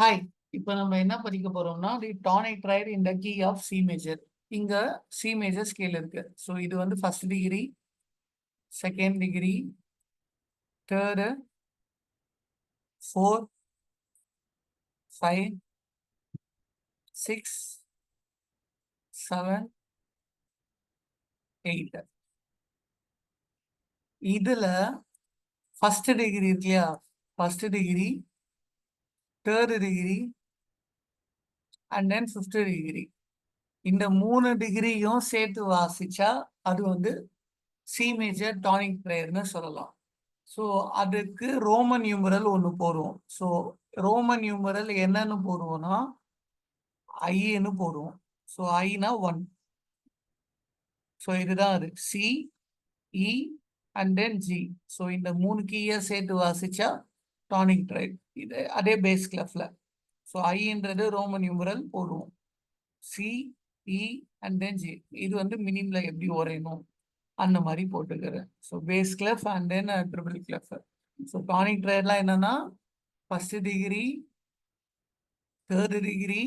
Hi. இப்போ நம்ம என்ன படிக்க போறோம்னா, the tonic triad in the key of C major. இங்க சி மேஜர் ஸ்கேல் இருக்கு. ஸோ இது வந்து first degree, second degree, third, 4, 5, 6, 7, 8. இதுல ஃபர்ஸ்ட் டிகிரி இருக்கு இல்லையா? First degree, third degree and then fifth degree. இந்த 3 டிகிரியும் சேர்த்து வாசிச்சா அது வந்து சி மேஜர் டானிக் பிரேயர்னு சொல்லலாம். ஸோ அதுக்கு ரோமன் நியூமரல் ஒன்று போடுவோம். ஸோ ரோமன் நியூமரல் என்னன்னு போடுவோம்னா ஐன்னு போடுவோம். ஸோ ஐனா 1. ஸோ இதுதான் அது C, E and then G. So இந்த 3 கீயை சேர்த்து வாசிச்சா டானிக் ட்ரைட். இது அதே பேஸ் கிளஃப்ல. ஸோ ஐன்றது ரோமன் நியூமரல் போடுவோம். C, E and then G. இது வந்து மினிம்ல எப்படி வரையணும் அந்த மாதிரி போட்டுக்கிறேன். So bass clef and then triple clef. So tonic ட்ரைட்லாம் என்னன்னா first degree, third degree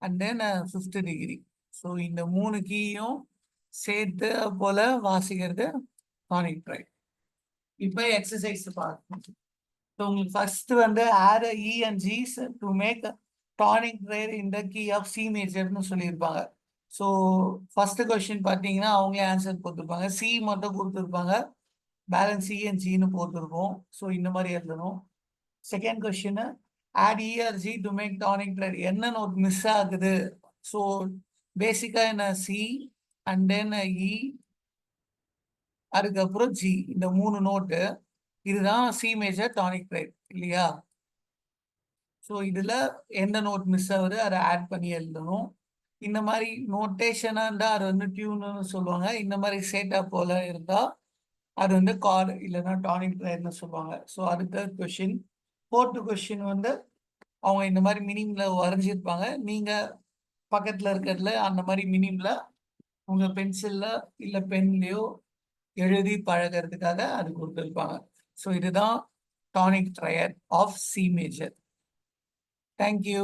and then fifth degree. So இந்த 3 கீயும் சேர்த்து போல வாசிக்கிறது டானிக் ட்ரைட். இப்போ எக்ஸசைஸ் பார்க்கணும். ஸோ உங்களுக்கு ஃபர்ஸ்ட் வந்து add E and G's to make tonic triad in the key of C மேஜர்னு சொல்லியிருப்பாங்க. ஸோ ஃபர்ஸ்ட் கொஸ்டின் பார்த்தீங்கன்னா அவங்களே ஆன்சர் போட்டிருப்பாங்க. சி மட்டும் கொடுத்துருப்பாங்க, பேலன்ஸ் சி அண்ட் ஜின்னு போட்டிருக்கோம். ஸோ இந்த மாதிரி எழுதணும். Second question add E or G to make tonic triad. என்ன நோட் மிஸ் ஆகுது? ஸோ பேசிக்கா என்ன சி அண்ட் தென் இ அதுக்கப்புறம் ஜி, இந்த 3 நோட்டு. இதுதான் சி மேஜர் டானிக் ட்ரைட் இல்லையா? ஸோ இதுல எந்த நோட் மிஸ் ஆகுது அதை ஆட் பண்ணி எழுதணும். இந்த மாதிரி நோட்டேஷனா இருந்தா அது வந்து டியூன்னு சொல்லுவாங்க. இந்த மாதிரி சேட்டா போல இருந்தா அது வந்து கார்டு இல்லைன்னா டானிக் ட்ரைட்னு சொல்லுவாங்க. ஸோ அடுத்த கொஸ்டின், ஃபோர்த்து கொஸ்டின் வந்து அவங்க இந்த மாதிரி மினிம்ல வரைஞ்சிருப்பாங்க. நீங்க பக்கத்துல இருக்கிறதுல அந்த மாதிரி மினிம்ல உங்க பென்சில்ல இல்ல பென்லயோ எழுதி பழகிறதுக்காக அது கொடுத்துருப்பாங்க. ஸோ இதுதான் tonic triad of C major. Thank you.